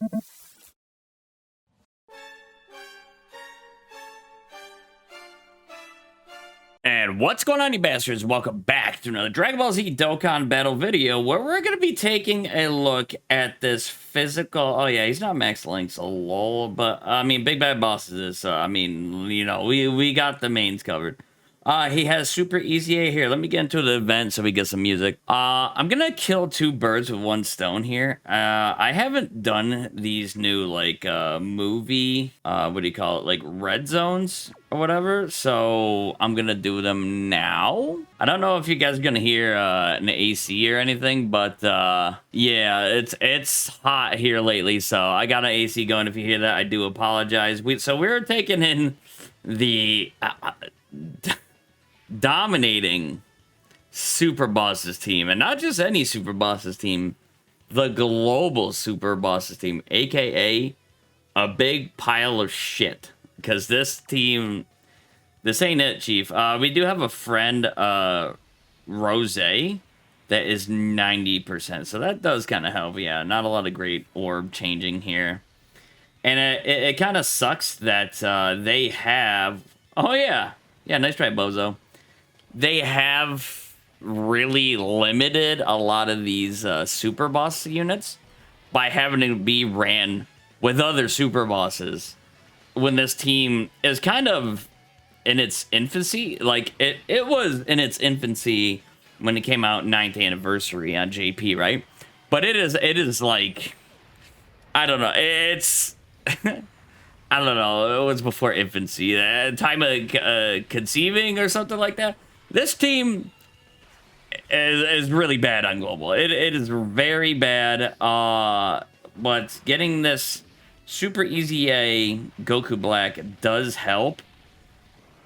And what's going on, you bastards? Welcome back to another Dragon Ball Z Dokkan battle video where we're going to be taking a look at this physical... Oh, yeah, he's not Max Link, so lol. But, I mean, Big Bad Boss is this, so, I mean, you know, we got the mains covered. He has Super EZA here. Let me get into the event so we get some music. I'm gonna kill two birds with one stone here. I haven't done these new, like, movie, what do you call it, like, red zones or whatever, so I'm gonna do them now. I don't know if you guys are gonna hear an AC or anything, but yeah, it's hot here lately, so I got an AC going. If you hear that, I do apologize. So we're taking in the... dominating Super Bosses team, and not just any Super Bosses team, the global Super Bosses team, aka a big pile of shit. Because this team, this ain't it, Chief. We do have a friend, Rose, that is 90%, so that does kind of help. Yeah, not a lot of great orb changing here, and it kind of sucks that they have. Oh yeah, nice try, Bozo. They have really limited a lot of these super boss units by having to be ran with other super bosses when this team is kind of in its infancy. Like, it was in its infancy when it came out 9th anniversary on JP, right? But it is like, I don't know, it's... I don't know, it was before infancy, time of conceiving or something like that. This team is really bad on global. It is very bad, but getting this Super EZA Goku Black does help,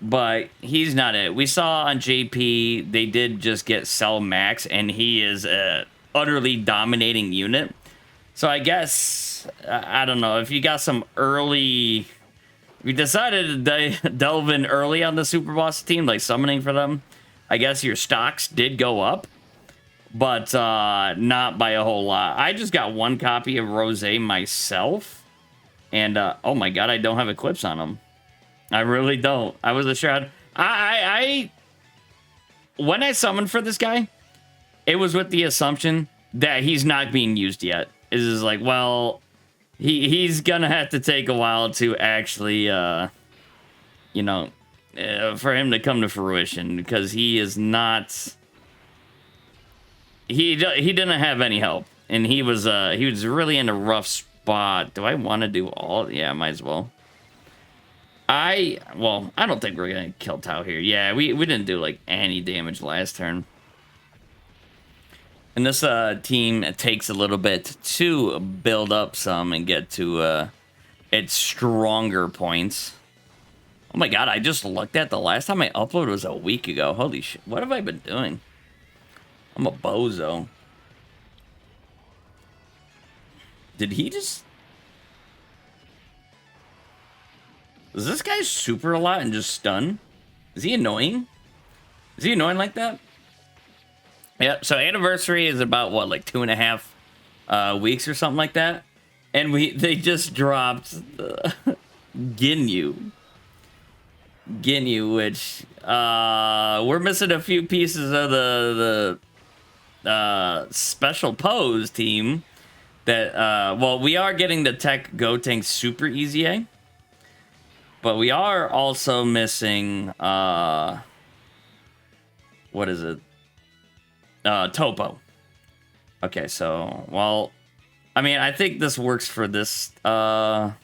but he's not it. We saw on JP, they did just get Cell Max, and he is a utterly dominating unit. So I guess, I don't know, if you got some early... We decided to delve in early on the Super Boss team, like summoning for them. I guess your stocks did go up, but not by a whole lot. I just got one copy of Rose myself, and oh my god, I don't have Eclipse on him. I really don't. I wasn't sure. When I summoned for this guy, it was with the assumption that he's not being used yet. It is like, well, he's gonna have to take a while to actually, you know, for him to come to fruition, because he is not... He didn't have any help, and he was really in a rough spot. Do I want to do all? Yeah, might as well. Well, I don't think we're gonna kill Tao here. Yeah, we didn't do like any damage last turn. And this team takes a little bit to build up some and get to its stronger points. Oh my god, I just looked at the last time I uploaded was a week ago. Holy shit, what have I been doing? I'm a bozo. Did he just... Is this guy super a lot and just stun? Is he annoying? Is he annoying like that? Yep, so anniversary is about, what, like 2.5 weeks or something like that? And they just dropped Ginyu. Ginyu, which we're missing a few pieces of the special pose team that well, we are getting the Tech Gotenks Super EZA, but we are also missing what is it, Topo. Okay, so, well, I mean, I think this works for this event,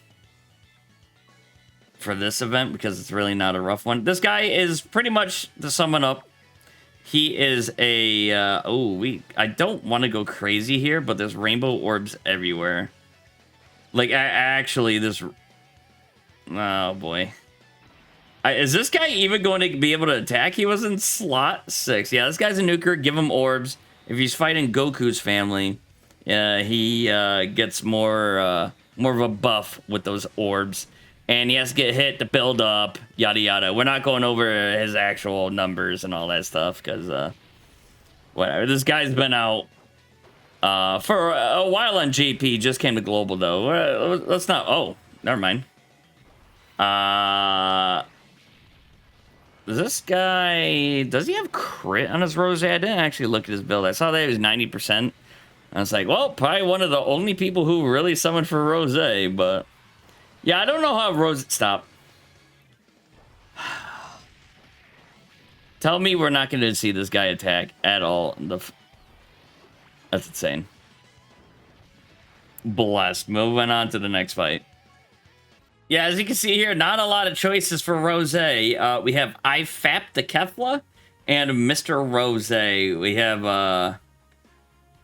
because it's really not a rough one. This guy is pretty much, to sum it up, he is a, I don't want to go crazy here, but there's rainbow orbs everywhere. Like, actually, this, oh boy. Is this guy even going to be able to attack? He was in slot 6. Yeah, this guy's a nuker, give him orbs. If he's fighting Goku's family, he gets more of a buff with those orbs. And he has to get hit to build up, yada yada. We're not going over his actual numbers and all that stuff, because, whatever. This guy's been out For a while on JP, just came to global though. Let's not. Oh, never mind. This guy, does he have crit on his Rose? I didn't actually look at his build. I saw that he was 90%. I was like, well, probably one of the only people who really summoned for Rose, but yeah, I don't know how Rose. Stop. Tell me we're not going to see this guy attack at all. That's insane. Blessed. Moving on to the next fight. Yeah, as you can see here, not a lot of choices for Rose. We have IFAP the Kefla and Mr. Rose. We have,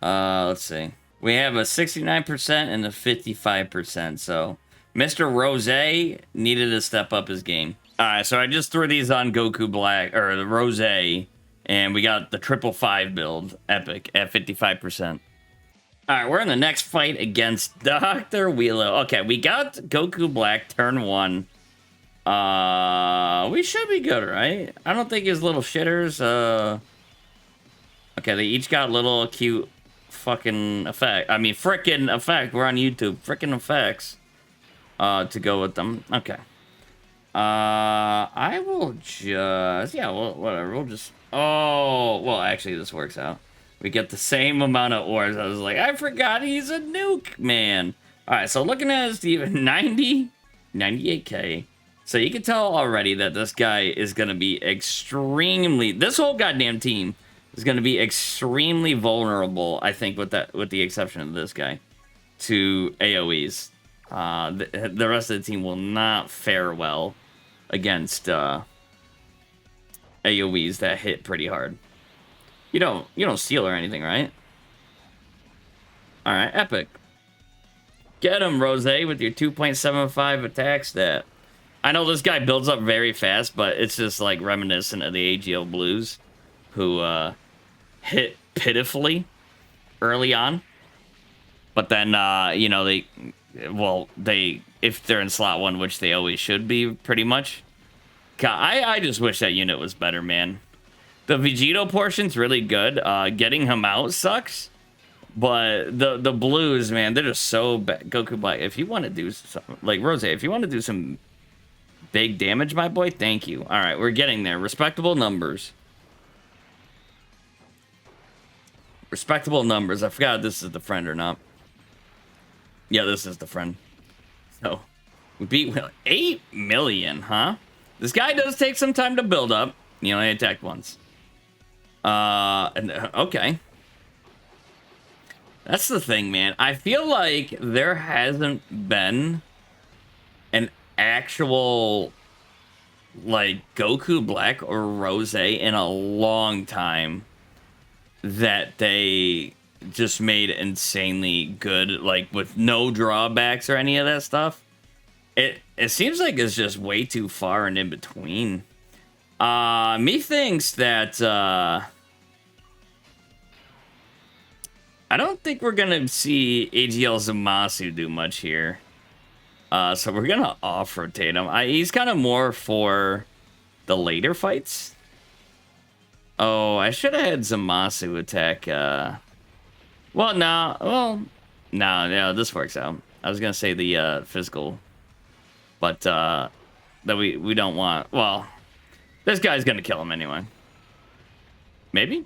let's see. We have a 69% and a 55%. So Mr. Rose needed to step up his game. All right, so I just threw these on Goku Black, or the Rose, and we got the 555 build, Epic, at 55%. All right, we're in the next fight against Dr. Wheelo. Okay, we got Goku Black, turn 1. We should be good, right? I don't think his little shitters, okay, they each got little cute fucking effect. I mean, frickin' effect. We're on YouTube. Frickin' effects to go with them. Okay. I will just, yeah, well, whatever. We'll just, oh, well, actually, this works out. We get the same amount of ores. I was like, I forgot he's a nuke, man. All right, so looking at his team, 98K. So you can tell already that this guy is going to be extremely, this whole goddamn team is going to be extremely vulnerable, I think, with the exception of this guy, to AoEs. The rest of the team will not fare well against AoEs that hit pretty hard. You don't steal or anything, right? All right, Epic. Get him, Rose, with your 2.75 attack stat. I know this guy builds up very fast, but it's just like reminiscent of the AGL Blues, who hit pitifully early on. But then, you know, if they're in slot 1, which they always should be, pretty much. God, I just wish that unit was better, man. The Vegito portion's really good. Getting him out sucks. But the blues, man, they're just so bad. Goku Black, if you want to do something, like Rose, if you want to do some big damage, my boy, thank you. All right, we're getting there. Respectable numbers. Respectable numbers. I forgot if this is the friend or not. Yeah, this is the friend. So, we beat 8 million, huh? This guy does take some time to build up. He only attacked once. Okay. That's the thing, man. I feel like there hasn't been an actual, like, Goku Black or Rose in a long time that they just made insanely good, like, with no drawbacks or any of that stuff. It seems like it's just way too far and in between. Me thinks that, I don't think we're gonna see AGL Zamasu do much here. So we're gonna off-rotate him. He's kind of more for the later fights. Oh, I should have had Zamasu attack, well, no, this works out. I was gonna say the, physical, but, that we don't want. Well, this guy's gonna kill him anyway. Maybe?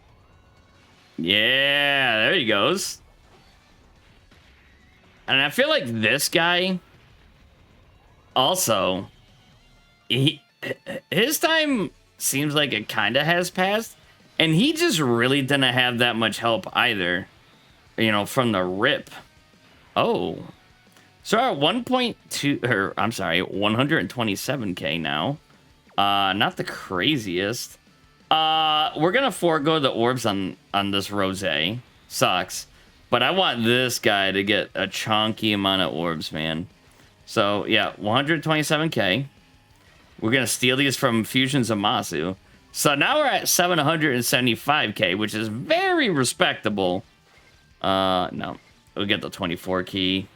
Yeah, there he goes. And I feel like this guy also, his time seems like it kind of has passed, and he just really didn't have that much help either, you know, from the rip. Oh, so our 1.2, or I'm sorry, 127K now. Not the craziest. We're gonna forego the orbs on this Rose. Sucks. But I want this guy to get a chunky amount of orbs, man. So, yeah, 127K. We're gonna steal these from Fusion Zamasu. So now we're at 775K, which is very respectable. No. We'll get the 24 key.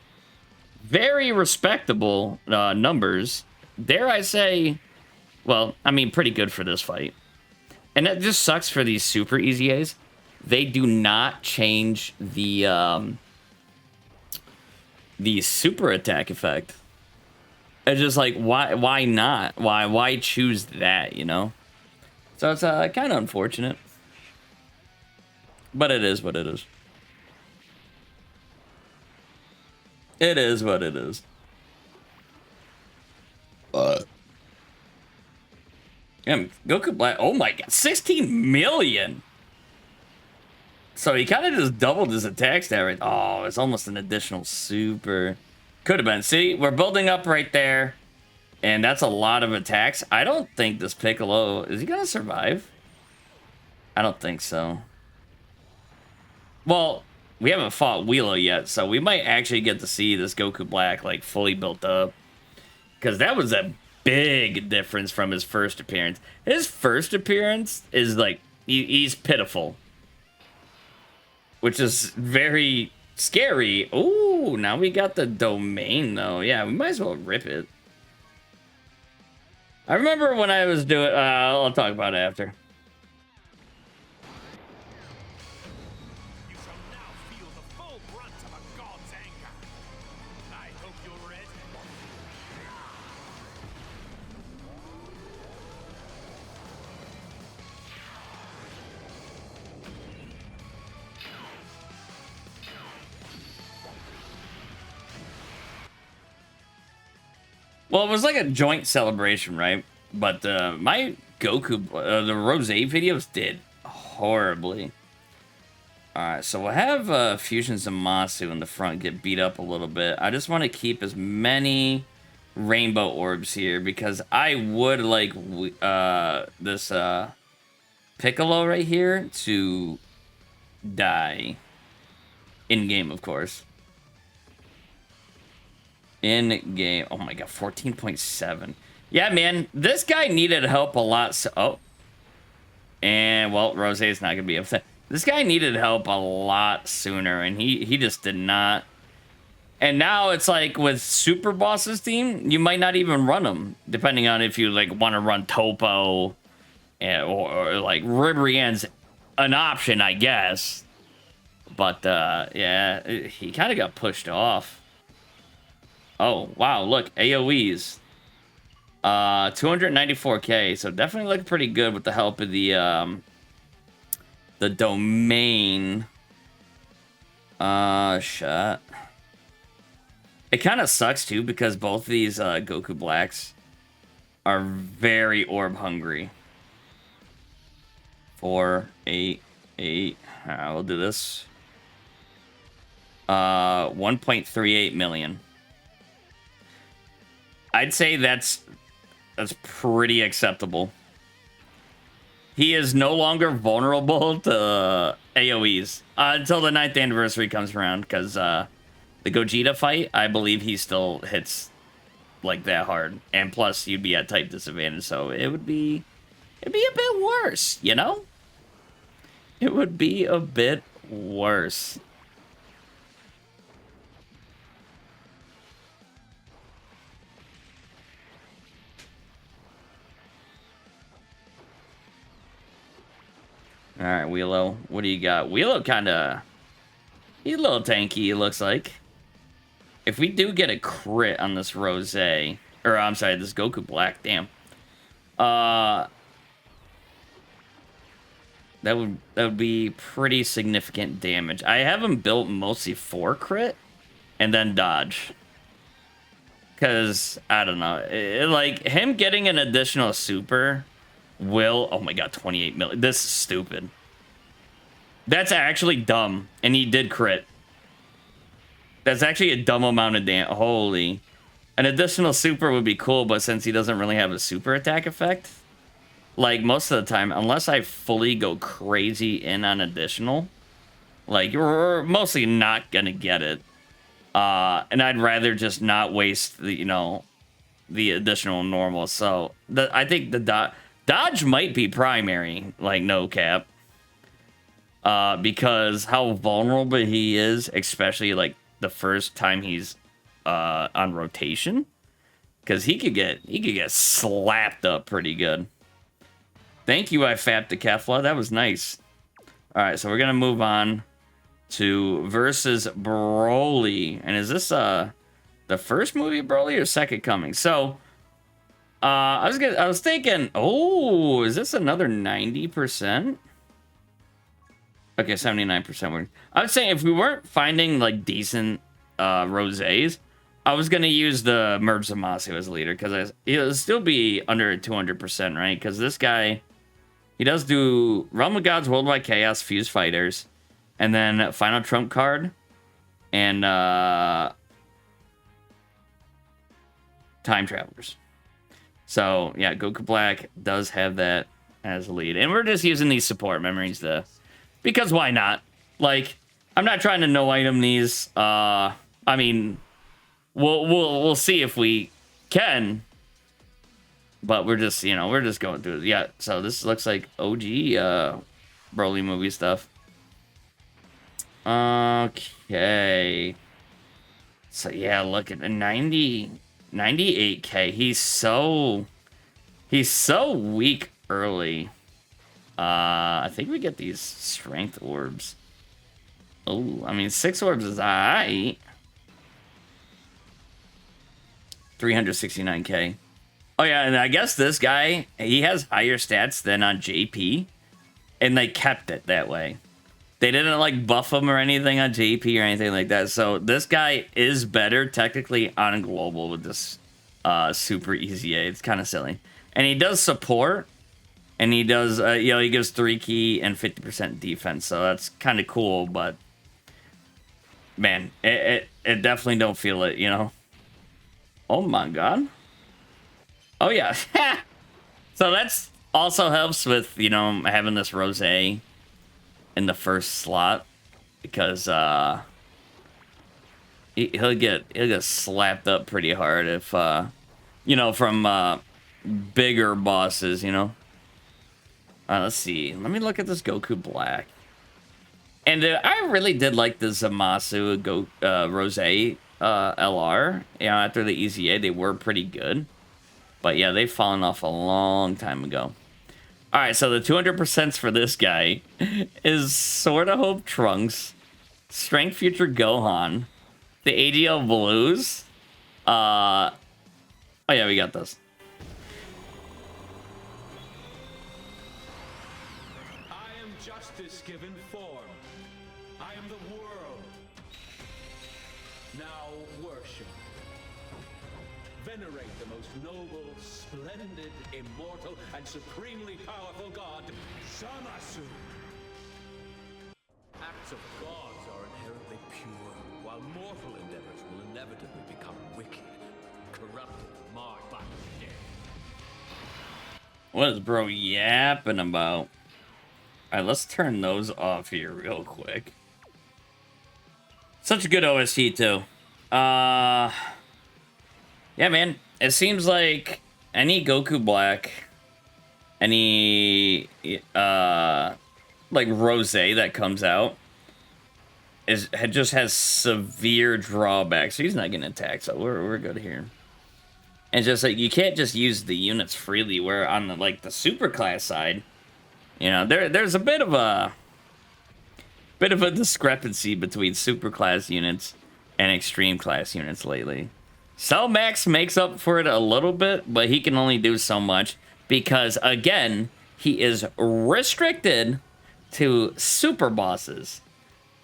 Very respectable numbers. Dare I say, well, I mean, pretty good for this fight. And that just sucks for these super EZAs. they do not change the super attack effect. It's just like, why not? Why choose that, you know? So it's kind of unfortunate. But it is what it is. It is what it is. Yeah, Goku Black. Oh my god, 16 million. So he kind of just doubled his attack stat rate. Oh, it's almost an additional super. Could have been. See, we're building up right there. And that's a lot of attacks. I don't think this Piccolo... Is he going to survive? I don't think so. Well, we haven't fought Wheelo yet, so we might actually get to see this Goku Black, like, fully built up. Because that was a big difference from his first appearance. His first appearance is, like, he's pitiful. Which is very scary. Ooh, now we got the domain, though. Yeah, we might as well rip it. I remember when I was doing... I'll talk about it after. You shall now feel the full brunt of a god's anger. I hope you're ready. Well, it was like a joint celebration, right? But my Goku, the Rose videos did horribly. Alright, so we'll have Fusion Zamasu in the front get beat up a little bit. I just want to keep as many rainbow orbs here because I would like this Piccolo right here to die. In-game, of course. In game. Oh my god, 14.7. Yeah, man, this guy needed help a lot. So, oh. And, well, Rose is not going to be upset. This guy needed help a lot sooner, and he just did not. And now it's like with Super Boss's team, you might not even run them, depending on if you like want to run Topo or like Ribrian's an option, I guess. But, yeah, he kind of got pushed off. Oh, wow, look, AoEs. 294k, so definitely looking pretty good with the help of the domain. Shut. It kind of sucks, too, because both of these Goku Blacks are very orb hungry. 4, 8, 8. We'll do this. 1.38 million. I'd say that's pretty acceptable. He is no longer vulnerable to AoEs until the 9th anniversary comes around, because the Gogeta fight, I believe he still hits like that hard, and plus you'd be at type disadvantage, so it'd be a bit worse, you know? It would be a bit worse. All right, Wheelo, what do you got? Wheelo kind of... He's a little tanky, it looks like. If we do get a crit on this Rose... Or, I'm sorry, this Goku Black, damn. That would be pretty significant damage. I have him built mostly for crit and then dodge. Because, I don't know. Like, him getting an additional super... will... Oh my god, 28 million. This is stupid. That's actually dumb. And he did crit. That's actually a dumb amount of damage. Holy. An additional super would be cool, but since he doesn't really have a super attack effect, like, most of the time, unless I fully go crazy in on additional, like, you're mostly not gonna get it. And I'd rather just not waste the, you know, the additional normal. So, I think the Dodge might be primary, like, no cap. Because how vulnerable he is, especially, like, the first time he's on rotation. Because he could get slapped up pretty good. Thank you, I fapped the Kefla. That was nice. All right, so we're gonna move on to versus Broly. And is this the first movie of Broly or Second Coming? So I was thinking, oh, is this another 90%? Okay, 79%. I was saying if we weren't finding like decent rosés, I was gonna use the Merge Zamasu as leader because it'll still be under 200%, right? Because this guy, he does do Realm of Gods, Worldwide Chaos, Fuse Fighters, and then Final Trump card, and Time Travelers. So yeah, Goku Black does have that as a lead, and we're just using these support memories because why not? Like, I'm not trying to no item these. I mean, we'll see if we can, but we're just going through it. Yeah, so this looks like OG Broly movie stuff. Okay. So yeah, look at the 98k. He's so weak early. I think we get these strength orbs. Oh, I mean 6 orbs is alright. 369k. Oh yeah, and I guess this guy, he has higher stats than on JP, and they kept it that way. They didn't like buff him or anything on JP or anything like that. So this guy is better technically on global with this super EZA. It's kind of silly. And he does support, and he does, he gives 3 key and 50% defense. So that's kind of cool, but man, it definitely don't feel it, you know? Oh my god. Oh yeah. So that's also helps with, having this rosé in the first slot, because he'll get slapped up pretty hard if from bigger bosses, let's see, let me look at this Goku Black, and I really did like the Zamasu Rosé LR. After the EZA they were pretty good, but yeah, they've fallen off a long time ago. All right, so the 200% for this guy is Sword of Hope Trunks, Strength Future Gohan, the ADL Blues. Oh yeah, we got this. I am justice given form. I am the world. Now worship. Venerate the most noble, splendid, immortal, and supremely powerful god, Zamasu. Acts of gods are inherently pure, while mortal endeavors will inevitably become wicked, corrupted, marred by death. What is bro yapping about? All right, let's turn those off here real quick. Such a good OST too. Yeah, man. It seems like any Goku Black, any like rosé that comes out just has severe drawbacks. So he's not getting attacked, so we're good here. And just like you can't just use the units freely. Where on the super class side, there's a bit of a discrepancy between super class units and extreme class units lately. Cell Max makes up for it a little bit, but he can only do so much because, again, he is restricted to super bosses.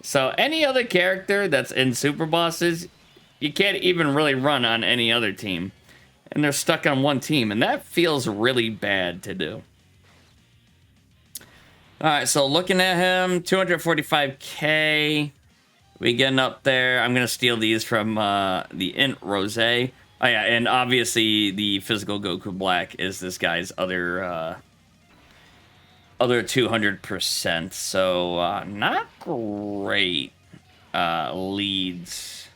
So any other character that's in super bosses, you can't even really run on any other team. And they're stuck on one team, and that feels really bad to do. All right, so looking at him, 245k. We getting up there. I'm going to steal these from the Int Rosé. Oh, yeah, and obviously the physical Goku Black is this guy's other 200%. So, not great leads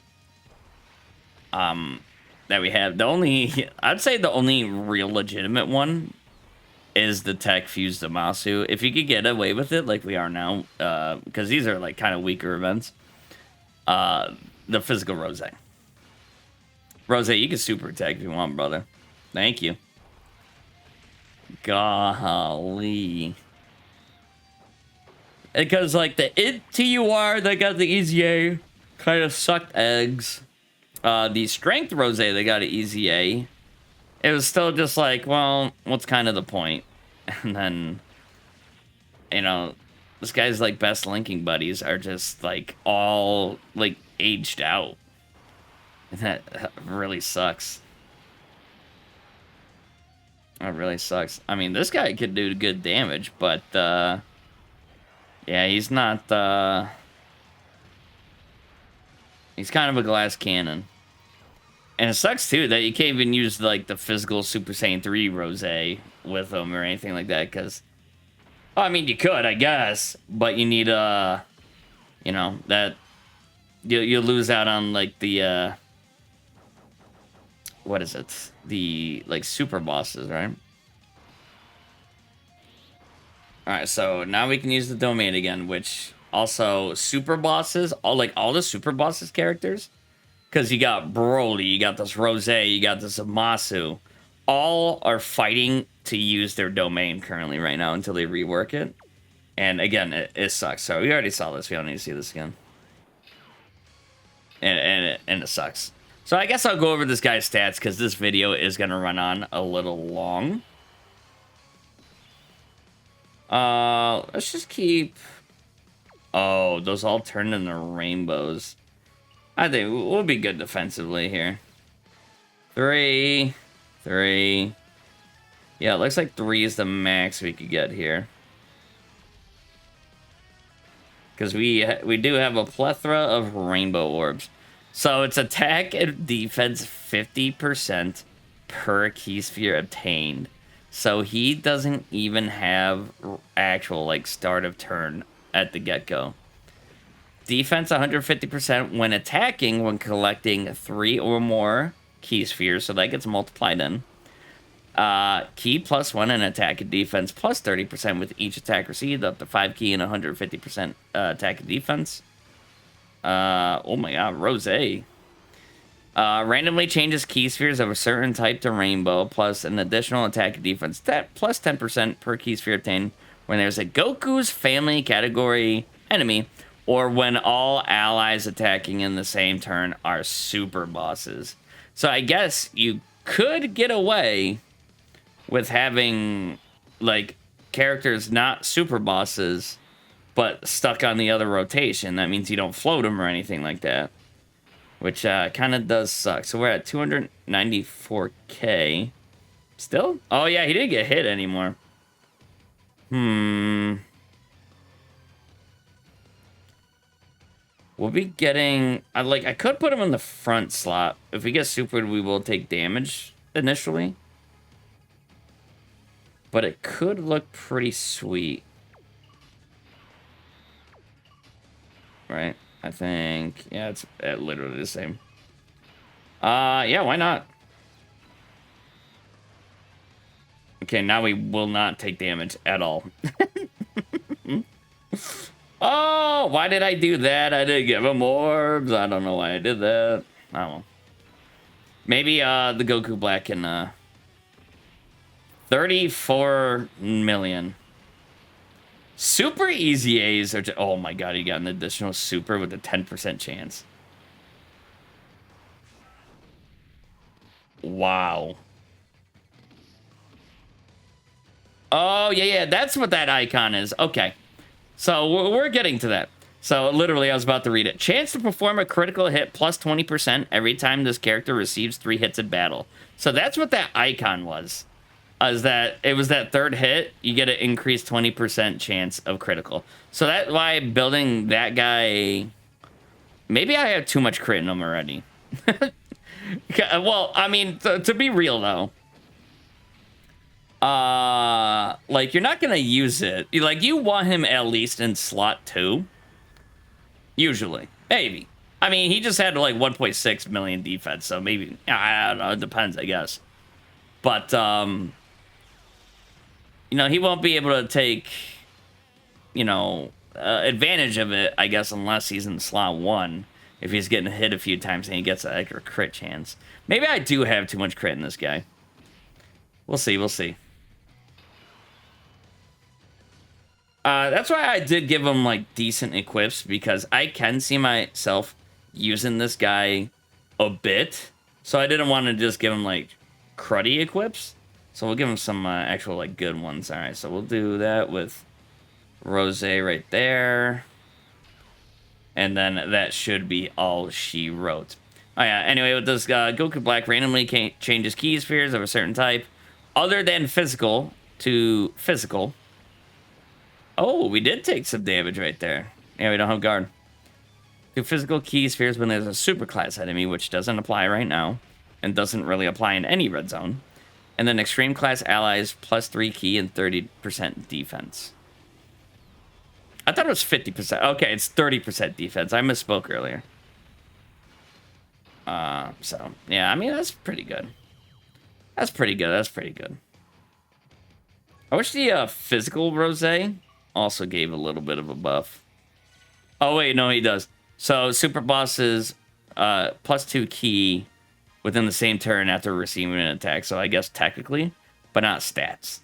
that we have. I'd say the only real legitimate one is the Tech Fused Zamasu. If you could get away with it like we are now, because these are like kind of weaker events. The physical Rosé. Rosé, you can super attack if you want, brother. Thank you. Golly. Because, like, the TUR that got the EZA kind of sucked eggs. The Strength Rose that got an EZA, it was still just like, well, what's kind of the point? And then, you know, this guy's, like, best linking buddies are just, like, all, like, aged out. And that really sucks. That really sucks. I mean, this guy could do good damage, but, yeah, he's not, he's kind of a glass cannon. And it sucks, too, that you can't even use, like, the physical Super Saiyan 3 Rose with him or anything like that, because... I mean, you could, I guess, but you need, you know, that... You lose out on, like, the, what is it? The, like, super bosses, right? Alright, so now we can use the domain again, which also super bosses, all the super bosses characters, because you got Broly, you got this Rose, you got this Amasu, all are fighting to use their domain currently right now until they rework it. And again, it sucks. So we already saw this, we don't need to see this again. And it sucks. So I guess I'll go over this guy's stats because this video is going to run on a little long. Let's just keep... Oh, those all turned into rainbows. I think we'll be good defensively here. 3. Yeah, it looks like 3 is the max we could get here. Because we do have a plethora of rainbow orbs. So it's attack and defense 50% per key sphere obtained. So he doesn't even have actual, like, start of turn at the get-go. Defense 150% when attacking when collecting 3 or more key spheres. So that gets multiplied in. Key +1 and attack and defense plus 30% with each attack received, up to 5 key and 150% attack and defense. Oh my god, Rose. Randomly changes key spheres of a certain type to rainbow, plus an additional attack and defense plus 10% per key sphere obtained when there's a Goku's family category enemy, or when all allies attacking in the same turn are super bosses. So I guess you could get away with having, like, characters not super bosses, but stuck on the other rotation. That means you don't float them or anything like that, which kind of does suck. So we're at 294k. Still? Oh, yeah, he didn't get hit anymore. We'll be getting... I could put him in the front slot. If we get supered, we will take damage initially. But it could look pretty sweet. Right? I think... Yeah, it's literally the same. Yeah, why not? Okay, now we will not take damage at all. Oh, why did I do that? I didn't give him orbs. I don't know why I did that. I don't know. Maybe the Goku Black can... 34 million. Super easy A's are just... Oh my god, he got an additional super with a 10% chance. Wow. Oh, yeah, that's what that icon is. Okay. So we're getting to that. So literally, I was about to read it. Chance to perform a critical hit plus 20% every time this character receives 3 hits in battle. So that's what that icon was. Is that it was that third hit, you get an increased 20% chance of critical. So that's why building that guy... Maybe I have too much crit in him already. Well, I mean, to be real, though. Like, you're not going to use it. Like, you want him at least in slot 2. Usually. Maybe. I mean, he just had, like, 1.6 million defense, so maybe... I don't know, it depends, I guess. But, you know, he won't be able to take, you know, advantage of it, I guess, unless he's in slot 1. If he's getting hit a few times and he gets an extra crit chance. Maybe I do have too much crit in this guy. We'll see, we'll see. That's why I did give him like decent equips, because I can see myself using this guy a bit. So I didn't want to just give him like cruddy equips. So we'll give him some actual like good ones. All right, so we'll do that with Rose right there. And then that should be all she wrote. Oh yeah, anyway, with this Goku Black randomly changes key spheres of a certain type other than physical to physical. Oh, we did take some damage right there. Yeah, we don't have guard. To physical key spheres when there's a super class enemy, which doesn't apply right now, and doesn't really apply in any red zone. And then extreme class allies plus 3 key and 30% defense. I thought it was 50%. Okay, it's 30% defense. I misspoke earlier. So, yeah, I mean, that's pretty good. That's pretty good. That's pretty good. I wish the physical Rose also gave a little bit of a buff. Oh, wait, no, he does. So, super bosses, plus 2 key within the same turn after receiving an attack. So, I guess technically, but not stats.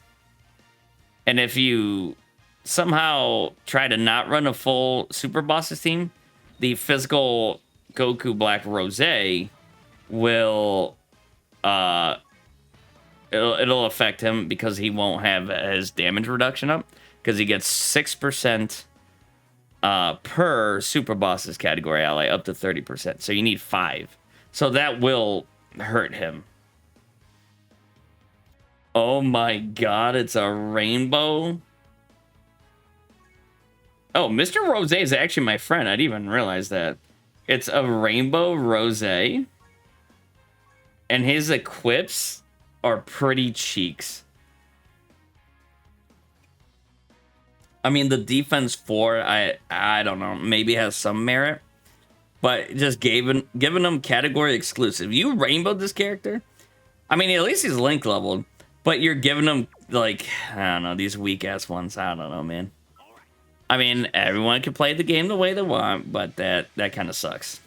And if you somehow try to not run a full super bosses team, the physical Goku Black Rose will it'll affect him, because he won't have his damage reduction up, because he gets 6% per super bosses category ally up to 30%. So you need 5. So that will hurt him. Oh my god, it's a rainbow. Oh, Mr. Rose is actually my friend. I didn't even realize that. It's a rainbow Rose. And his equips are pretty cheeks. I mean, the defense 4, I don't know, maybe has some merit. But just giving him category exclusive. You rainbowed this character? I mean, at least he's link leveled. But you're giving him, like, I don't know, these weak-ass ones. I don't know, man. I mean, everyone can play the game the way they want, but that kind of sucks.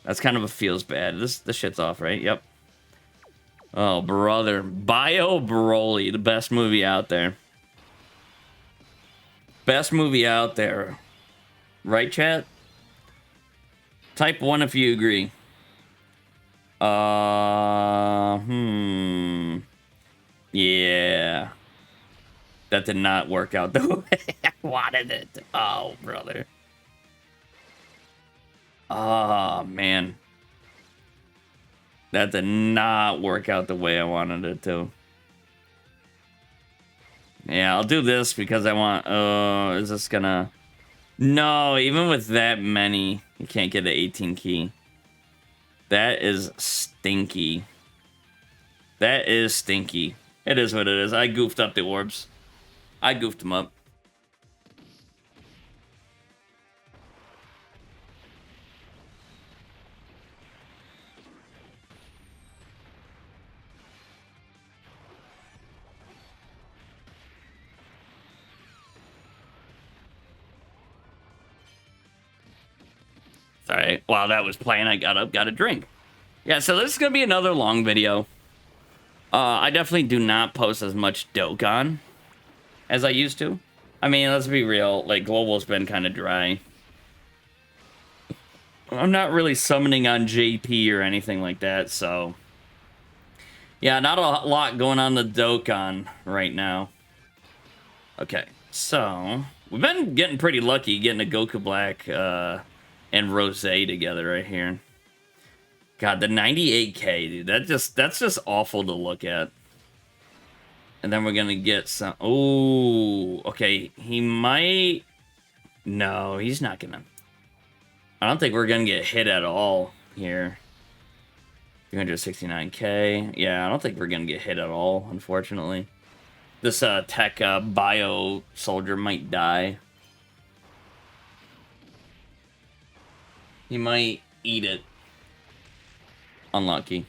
That's kind of a feels bad. This shit's off, right? Yep. Oh, brother. Bio Broly, the best movie out there. Best movie out there. Right, chat? Type 1 if you agree. Yeah. That did not work out the way I wanted it. Oh, brother. Oh, man. That did not work out the way I wanted it to. Yeah, I'll do this because I want... is this gonna... No, even with that many, you can't get an 18 key. That is stinky. That is stinky. It is what it is. I goofed up the orbs. I goofed them up. Sorry. While that was playing, I got up, got a drink. Yeah, so this is going to be another long video. I definitely do not post as much Dokkan as I used to. I mean, let's be real. Like, Global's been kind of dry. I'm not really summoning on JP or anything like that, so... Yeah, not a lot going on the Dokkan right now. Okay, so... We've been getting pretty lucky getting a Goku Black and Rose together right here. God, the 98k, dude. That's just awful to look at. And then we're gonna get some... Oh, okay. He might... No, he's not gonna... I don't think we're gonna get hit at all here. 369k. Yeah, I don't think we're gonna get hit at all, unfortunately. This tech bio soldier might die. He might eat it. Unlucky.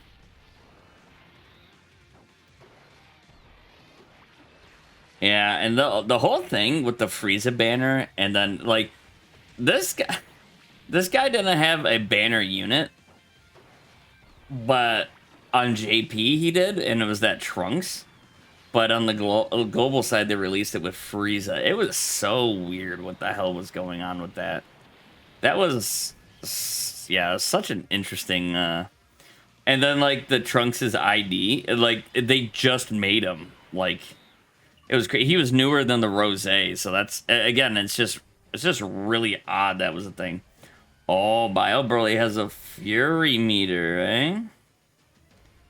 Yeah, and the whole thing with the Frieza banner, and then like this guy didn't have a banner unit, but on JP he did, and it was that Trunks. But on the global side, they released it with Frieza. It was so weird what the hell was going on with that. That was, yeah, such an interesting... And then, like, the Trunks' ID, like, they just made him. Like, it was great. He was newer than the Rose, so that's, again, it's just really odd that was a thing. Oh, Bio Broly has a Fury meter, eh?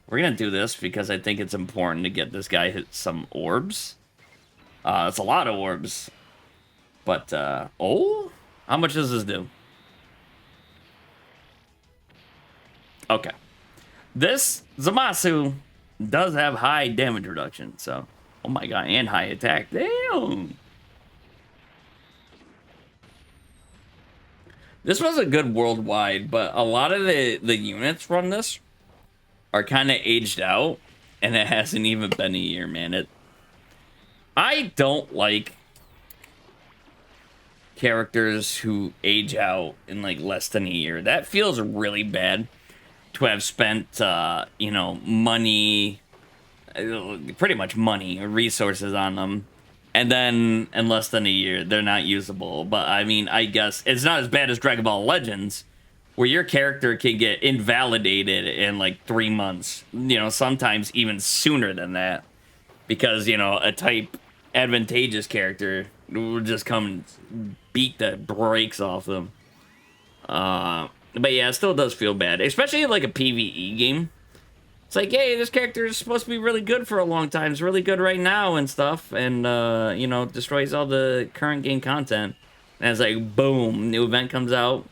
We're gonna do this because I think it's important to get this guy hit some orbs. That's a lot of orbs. But, oh? How much does this do? Okay. This Zamasu does have high damage reduction, so... Oh my god, and high attack. Damn! This was a good worldwide, but a lot of the units from this are kind of aged out, and it hasn't even been a year, man. I don't like characters who age out in, like, less than a year. That feels really bad to have spent, you know, money, pretty much money, resources on them, and then in less than a year, they're not usable. But, I mean, I guess it's not as bad as Dragon Ball Legends, where your character can get invalidated in, like, 3 months. You know, sometimes even sooner than that. Because, you know, a type advantageous character will just come and beat the brakes off them. But yeah, it still does feel bad. Especially in, like, a PvE game. It's like, hey, this character is supposed to be really good for a long time. It's really good right now and stuff. And, you know, destroys all the current game content. And it's like, boom, new event comes out,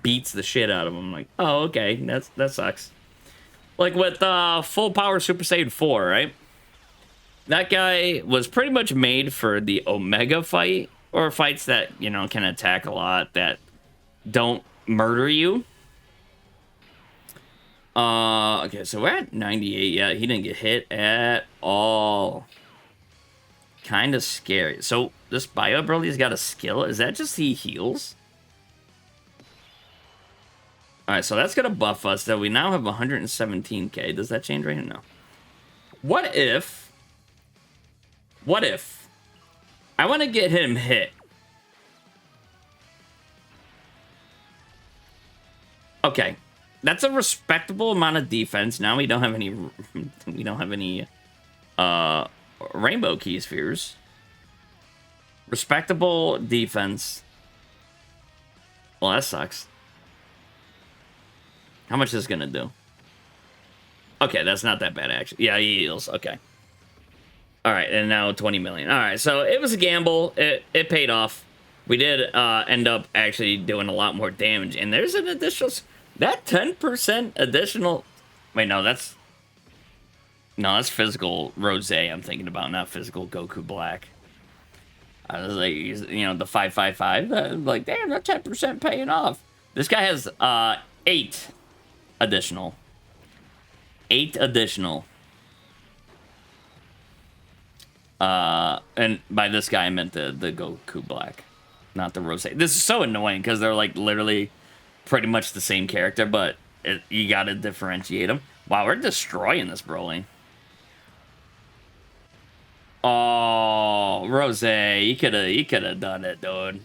beats the shit out of them. I'm like, oh, okay, that sucks. Like with Full Power Super Saiyan 4, right? That guy was pretty much made for the Omega fight, or fights that, you know, can attack a lot, that don't murder you. Okay, so we're at 98. Yeah, he didn't get hit at all. Kind of scary. So this Bio Broly's got a skill. Is that just he heals? Alright, so that's gonna buff us. So we now have 117k. Does that change right here? No. What if I want to get him hit? Okay, that's a respectable amount of defense. Now we don't have any rainbow key spheres. Respectable defense. Well, that sucks. How much is this gonna do? Okay, that's not that bad actually. Yeah, he heals. Okay. All right, and now 20 million. All right, so it was a gamble. It paid off. We did end up actually doing a lot more damage. And there's an additional... That 10% additional... Wait, no, that's physical Rose I'm thinking about, not physical Goku Black. I was like, you know, the 555. Like, damn, that 10% paying off. This guy has 8 additional. 8 additional. And by this guy, I meant the Goku Black, not the Rose. This is so annoying because they're like literally pretty much the same character, but you gotta differentiate them. Wow, we're destroying this Broly. Oh, Rose, you could have done it, dude.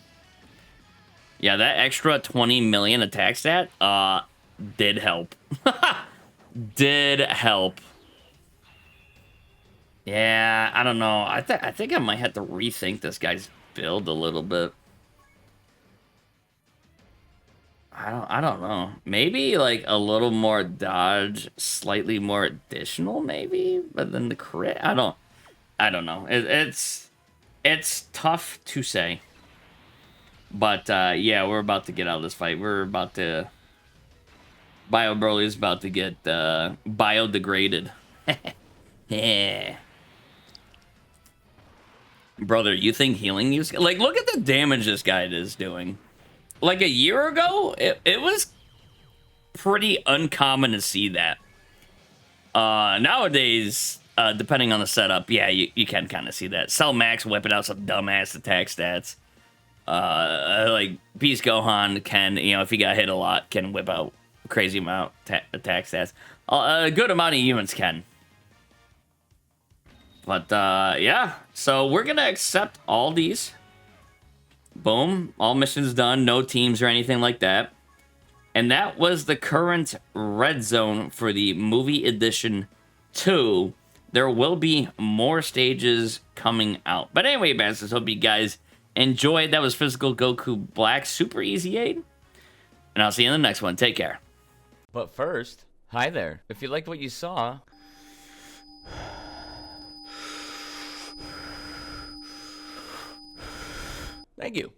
Yeah, that extra 20 million attack stat, did help. Did help. Yeah, I don't know. I think I might have to rethink this guy's build a little bit. I don't know. Maybe like a little more dodge, slightly more additional, maybe, but then the crit. I don't know. It's tough to say. But yeah, we're about to get out of this fight. We're about to. Bio Broly is about to get biodegraded. Yeah. Brother, you think healing you... Like, look at the damage this guy is doing. Like, a year ago, it was pretty uncommon to see that. Nowadays, depending on the setup, yeah, you can kind of see that. Cell Max whipping out some dumbass attack stats. Like, Beast Gohan can, you know, if he got hit a lot, can whip out a crazy amount attack stats. A good amount of humans can. But yeah, so we're gonna accept all these. Boom, all missions done, no teams or anything like that. And that was the current red zone for the movie edition 2. There will be more stages coming out. But anyway, Bastards, hope you guys enjoyed. That was Physical Goku Black, super easy aid. And I'll see you in the next one. Take care. But first, hi there. If you liked what you saw, thank you.